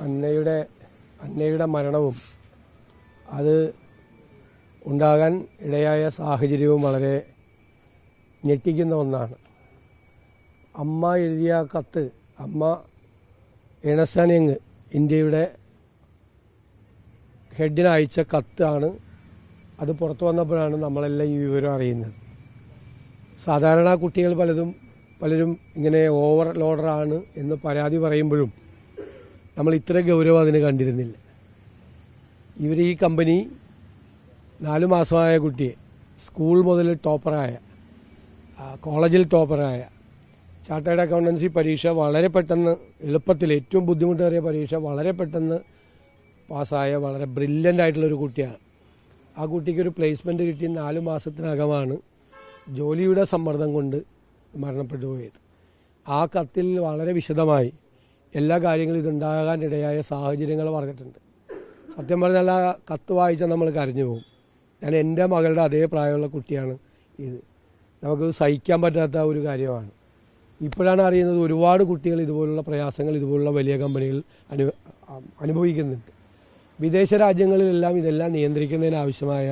അന്നയുടെ മരണവും അത് ഉണ്ടാകാൻ ഇടയായ സാഹചര്യവും വളരെ ഞെട്ടിക്കുന്ന ഒന്നാണ്. അമ്മ എഴുതിയ കത്ത്, അമ്മ ഏണസ്റ്റ് യങ് ഇന്ത്യയുടെ ഹെഡിന് അയച്ച കത്താണ്. അത് പുറത്തു വന്നപ്പോഴാണ് നമ്മളെല്ലാം ഈ വിവരം അറിയുന്നത്. സാധാരണ കുട്ടികൾ പലരും ഇങ്ങനെ ഓവർലോഡറാണ് എന്ന് പരാതി പറയുമ്പോഴും നമ്മൾ ഇത്ര ഗൗരവം അതിന് കണ്ടിരുന്നില്ല. ഈ കമ്പനി 4 മാസമായ കുട്ടിയെ സ്കൂൾ മുതൽ ടോപ്പറായ, കോളേജിൽ ടോപ്പറായ, ചാർട്ടേഡ് അക്കൗണ്ടൻസി പരീക്ഷ വളരെ പെട്ടെന്ന്, എളുപ്പത്തിൽ ഏറ്റവും ബുദ്ധിമുട്ടേറിയ പരീക്ഷ വളരെ പെട്ടെന്ന് പാസ്സായ വളരെ ബ്രില്യൻ്റ് ആയിട്ടുള്ളൊരു കുട്ടിയാണ്. ആ കുട്ടിക്കൊരു പ്ലേസ്മെൻറ്റ് കിട്ടി 4 മാസത്തിനകമാണ് ജോലിയുടെ സമ്മർദ്ദം കൊണ്ട് മരണപ്പെട്ടു പോയത്. ആ കത്തിൽ വളരെ വിശദമായി എല്ലാ കാര്യങ്ങളും ഇതുണ്ടാകാനിടയായ സാഹചര്യങ്ങൾ പറഞ്ഞിട്ടുണ്ട്. സത്യം പറഞ്ഞാൽ ആ കത്ത് വായിച്ചാൽ നമ്മൾ കരഞ്ഞു പോകും. ഞാൻ എൻ്റെ മകളുടെ അതേ പ്രായമുള്ള കുട്ടിയാണ് ഇത്. നമുക്ക് സഹിക്കാൻ പറ്റാത്ത ഒരു കാര്യമാണ്. ഇപ്പോഴാണ് അറിയുന്നത് ഒരുപാട് കുട്ടികൾ ഇതുപോലുള്ള പ്രയാസങ്ങൾ ഇതുപോലുള്ള വലിയ കമ്പനികൾ അനുഭവിക്കുന്നുണ്ട്. വിദേശ രാജ്യങ്ങളിലെല്ലാം ഇതെല്ലാം നിയന്ത്രിക്കുന്നതിനാവശ്യമായ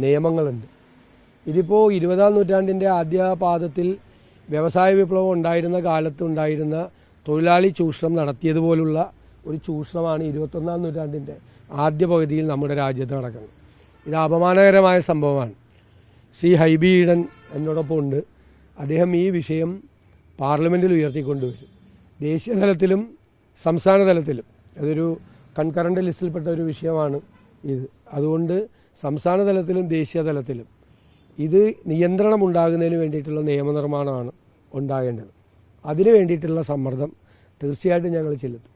നിയമങ്ങളുണ്ട്. ഇതിപ്പോൾ 20-ാം നൂറ്റാണ്ടിൻ്റെ ആദ്യ പാദത്തിൽ വ്യവസായ വിപ്ലവം ഉണ്ടായിരുന്ന കാലത്ത് ഉണ്ടായിരുന്ന തൊഴിലാളി ചൂഷണം നടത്തിയതുപോലുള്ള ഒരു ചൂഷണമാണ് 21-ാം നൂറ്റാണ്ടിൻ്റെ ആദ്യ പകുതിയിൽ നമ്മുടെ രാജ്യത്ത് നടക്കുന്നത്. ഇത് അപമാനകരമായ സംഭവമാണ്. ശ്രീ ഹൈബി ഈഡൻ എന്നോടൊപ്പം ഉണ്ട്. അദ്ദേഹം ഈ വിഷയം പാർലമെൻറ്റിൽ ഉയർത്തിക്കൊണ്ടുവരും. ദേശീയ തലത്തിലും സംസ്ഥാന തലത്തിലും അതൊരു കൺകറന്റ് ലിസ്റ്റിൽപ്പെട്ട ഒരു വിഷയമാണ് ഇത്. അതുകൊണ്ട് സംസ്ഥാന തലത്തിലും ദേശീയ തലത്തിലും ഇത് നിയന്ത്രണം ഉണ്ടാകുന്നതിന് വേണ്ടിയിട്ടുള്ള നിയമനിർമ്മാണമാണ് ഉണ്ടാകേണ്ടത്. അതിനു വേണ്ടിയിട്ടുള്ള സമ്മർദ്ദം തീർച്ചയായിട്ടും ഞങ്ങൾ ചെലുത്തും.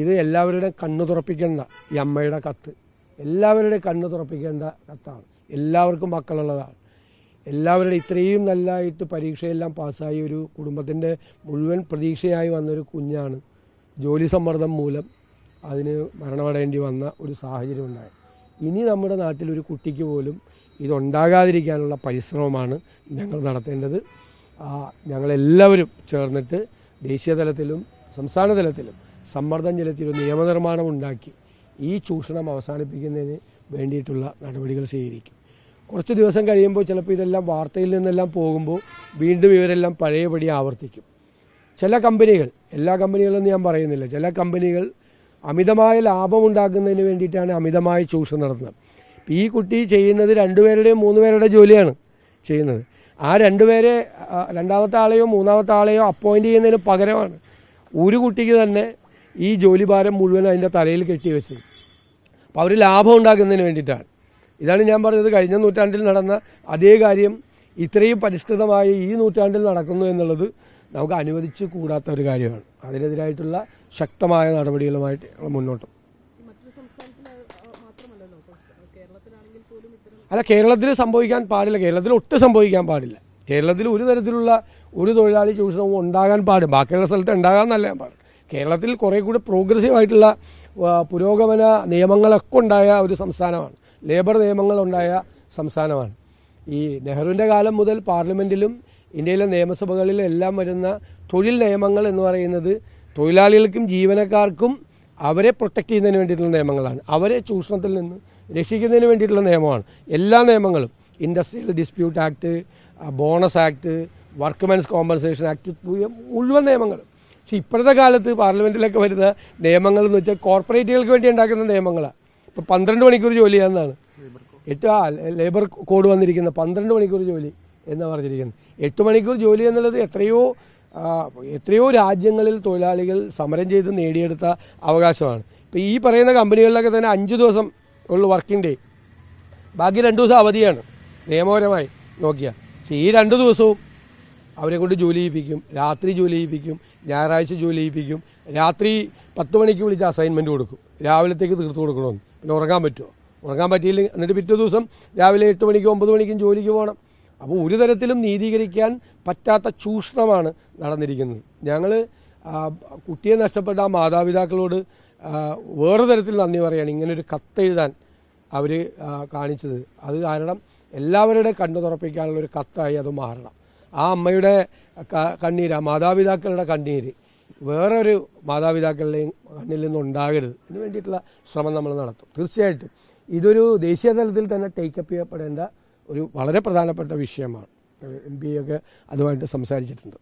ഇത് എല്ലാവരുടെയും കണ്ണു തുറപ്പിക്കേണ്ട, ഈ അമ്മയുടെ കത്ത് എല്ലാവരുടെയും കണ്ണു തുറപ്പിക്കേണ്ട കത്താണ്. എല്ലാവർക്കും മക്കളുള്ളതാണ്. എല്ലാവരുടെ ഇത്രയും നല്ലതായിട്ട് പരീക്ഷയെല്ലാം പാസ്സായി ഒരു കുടുംബത്തിൻ്റെ മുഴുവൻ പ്രതീക്ഷയായി വന്നൊരു കുഞ്ഞാണ് ജോലി സമ്മർദ്ദം മൂലം അതിന് മരണമടയേണ്ടി വന്ന ഒരു സാഹചര്യം ഉണ്ടായി. ഇനി നമ്മുടെ നാട്ടിലൊരു കുട്ടിക്ക് പോലും ഇതുണ്ടാകാതിരിക്കാനുള്ള പരിശ്രമമാണ് ഞങ്ങൾ നടത്തേണ്ടത്. ഞങ്ങളെല്ലാവരും ചേർന്നിട്ട് ദേശീയ തലത്തിലും സംസ്ഥാന തലത്തിലും സമ്മർദ്ദം ചെലുത്തിയൊരു നിയമനിർമ്മാണം ഉണ്ടാക്കി ഈ ചൂഷണം അവസാനിപ്പിക്കുന്നതിന് വേണ്ടിയിട്ടുള്ള നടപടികൾ സ്വീകരിക്കും. കുറച്ച് ദിവസം കഴിയുമ്പോൾ ചിലപ്പോൾ ഇതെല്ലാം വാർത്തയിൽ നിന്നെല്ലാം പോകുമ്പോൾ വീണ്ടും ഇവരെല്ലാം പഴയപടി ആവർത്തിക്കും. ചില കമ്പനികൾ, എല്ലാ കമ്പനികളെന്ന് ഞാൻ പറയുന്നില്ല, ചില കമ്പനികൾ അമിതമായ ലാഭമുണ്ടാക്കുന്നതിന് വേണ്ടിയിട്ടാണ് അമിതമായ ചൂഷണം നടത്തുന്നത്. ഈ കുട്ടി ചെയ്യുന്നത് 2 പേരുടെയും 3 പേരുടെ ജോലിയാണ് ചെയ്യുന്നത്. ആ 2 പേരെ രണ്ടാമത്തെ ആളെയോ മൂന്നാമത്തെ ആളെയോ അപ്പോയിൻ്റ് ചെയ്യുന്നതിന് പകരമാണ് ഒരു കുട്ടിക്ക് തന്നെ ഈ ജോലി ഭാരം മുഴുവൻ അതിൻ്റെ തലയിൽ കെട്ടിവെച്ചത്. അപ്പോൾ അവർ ലാഭം ഉണ്ടാക്കുന്നതിന് വേണ്ടിയിട്ടാണ്. ഇതാണ് ഞാൻ പറഞ്ഞത്, കഴിഞ്ഞ നൂറ്റാണ്ടിൽ നടന്ന അതേ കാര്യം ഇത്രയും പരിഷ്കൃതമായി ഈ നൂറ്റാണ്ടിൽ നടക്കുന്നു എന്നുള്ളത് നമുക്ക് അനുവദിച്ചു കൂടാത്ത ഒരു കാര്യമാണ്. അതിനെതിരായിട്ടുള്ള ശക്തമായ നടപടികളുമായിട്ട് മുന്നോട്ട്. അല്ല, കേരളത്തിൽ സംഭവിക്കാൻ പാടില്ല. കേരളത്തിൽ ഒട്ടും സംഭവിക്കാൻ പാടില്ല. കേരളത്തിൽ ഒരു തരത്തിലുള്ള ഒരു തൊഴിലാളി ചൂഷണവും ഉണ്ടാകാൻ പാടില്ല. ബാക്കിയുള്ള സ്ഥലത്ത് ഉണ്ടാകാമെന്നല്ല ഞാൻ പാടില്ല. കേരളത്തിൽ കുറേ കൂടി പ്രോഗ്രസീവായിട്ടുള്ള പുരോഗമന നിയമങ്ങളൊക്കെ ഉണ്ടായ ഒരു സംസ്ഥാനമാണ്. ലേബർ നിയമങ്ങളുണ്ടായ സംസ്ഥാനമാണ്. ഈ നെഹ്റുവിൻ്റെ കാലം മുതൽ പാർലമെൻറ്റിലും ഇന്ത്യയിലെ നിയമസഭകളിലും എല്ലാം വരുന്ന തൊഴിൽ നിയമങ്ങൾ എന്ന് പറയുന്നത് തൊഴിലാളികൾക്കും ജീവനക്കാർക്കും അവരെ പ്രൊട്ടക്റ്റ് ചെയ്യുന്നതിന് വേണ്ടിയിട്ടുള്ള നിയമങ്ങളാണ്. അവരെ ചൂഷണത്തിൽ നിന്ന് രക്ഷിക്കുന്നതിന് വേണ്ടിയിട്ടുള്ള നിയമമാണ്. എല്ലാ നിയമങ്ങളും, industrial dispute act, bonus act, workmen's compensation act, മുഴുവൻ നിയമങ്ങളും. പക്ഷേ ഇപ്പോഴത്തെ കാലത്ത് പാർലമെൻറ്റിലൊക്കെ വരുന്ന നിയമങ്ങൾ എന്ന് വെച്ചാൽ കോർപ്പറേറ്റുകൾക്ക് വേണ്ടി ഉണ്ടാക്കുന്ന നിയമങ്ങളാണ്. ഇപ്പോൾ 12 മണിക്കൂർ ജോലി ചെയ്യാമെന്നാണ് ലേബർ കോഡ് വന്നിരിക്കുന്നത്. 12 മണിക്കൂർ ജോലി എന്ന് പറഞ്ഞിരിക്കുന്നത്. 8 മണിക്കൂർ ജോലി എന്നുള്ളത് എത്രയോ രാജ്യങ്ങളിൽ തൊഴിലാളികൾ സമരം ചെയ്ത് നേടിയെടുത്ത അവകാശമാണ്. ഇപ്പോൾ ഈ പറയുന്ന കമ്പനികളിലൊക്കെ തന്നെ 5 ദിവസം ഉള്ള വർക്കിംഗ് ഡേ, ബാക്കി 2 ദിവസം അവധിയാണ് നിയമപരമായി നോക്കിയാൽ. പക്ഷേ ഈ 2 ദിവസവും അവരെ കൊണ്ട് ജോലി ചെയ്യിപ്പിക്കും, രാത്രി ജോലി ചെയ്യിപ്പിക്കും, ഞായറാഴ്ച ജോലി ചെയ്യിപ്പിക്കും. രാത്രി 10 മണിക്ക് വിളിച്ച് അസൈൻമെൻറ്റ് കൊടുക്കും, രാവിലത്തേക്ക് തീർത്ത് കൊടുക്കണമെന്ന്. പിന്നെ ഉറങ്ങാൻ പറ്റുമോ? ഉറങ്ങാൻ പറ്റിയില്ലെങ്കിൽ എന്നിട്ട് പിറ്റേ ദിവസം രാവിലെ 8 മണിക്കും 9 മണിക്കും ജോലിക്ക് പോകണം. അപ്പോൾ ഒരു തരത്തിലും നീതീകരിക്കാൻ പറ്റാത്ത ചൂഷണമാണ് നടന്നിരിക്കുന്നത്. ഞങ്ങൾ കുട്ടിയെ നഷ്ടപ്പെട്ട ആ മാതാപിതാക്കളോട് വേറെ തരത്തിൽ നന്ദി പറയുകയാണ്. ഇങ്ങനൊരു കത്തെഴുതാൻ അവർ കാണിച്ചത്. അത് കാരണം എല്ലാവരുടെ കണ്ണു തുറപ്പിക്കാനുള്ളൊരു കത്തായി അത് മാറണം. ആ അമ്മയുടെ കണ്ണീര്, ആ മാതാപിതാക്കളുടെ കണ്ണീര് വേറൊരു മാതാപിതാക്കളുടെയും കണ്ണിൽ നിന്നുണ്ടാകരുത്. ഇതിനു വേണ്ടിയിട്ടുള്ള ശ്രമം നമ്മൾ നടത്തും. തീർച്ചയായിട്ടും ഇതൊരു ദേശീയ തലത്തിൽ തന്നെ ടേക്കപ്പ് ചെയ്യപ്പെടേണ്ട ഒരു വളരെ പ്രധാനപ്പെട്ട വിഷയമാണ്. MP ഒക്കെ അതുമായിട്ട് സംസാരിച്ചിട്ടുണ്ട്.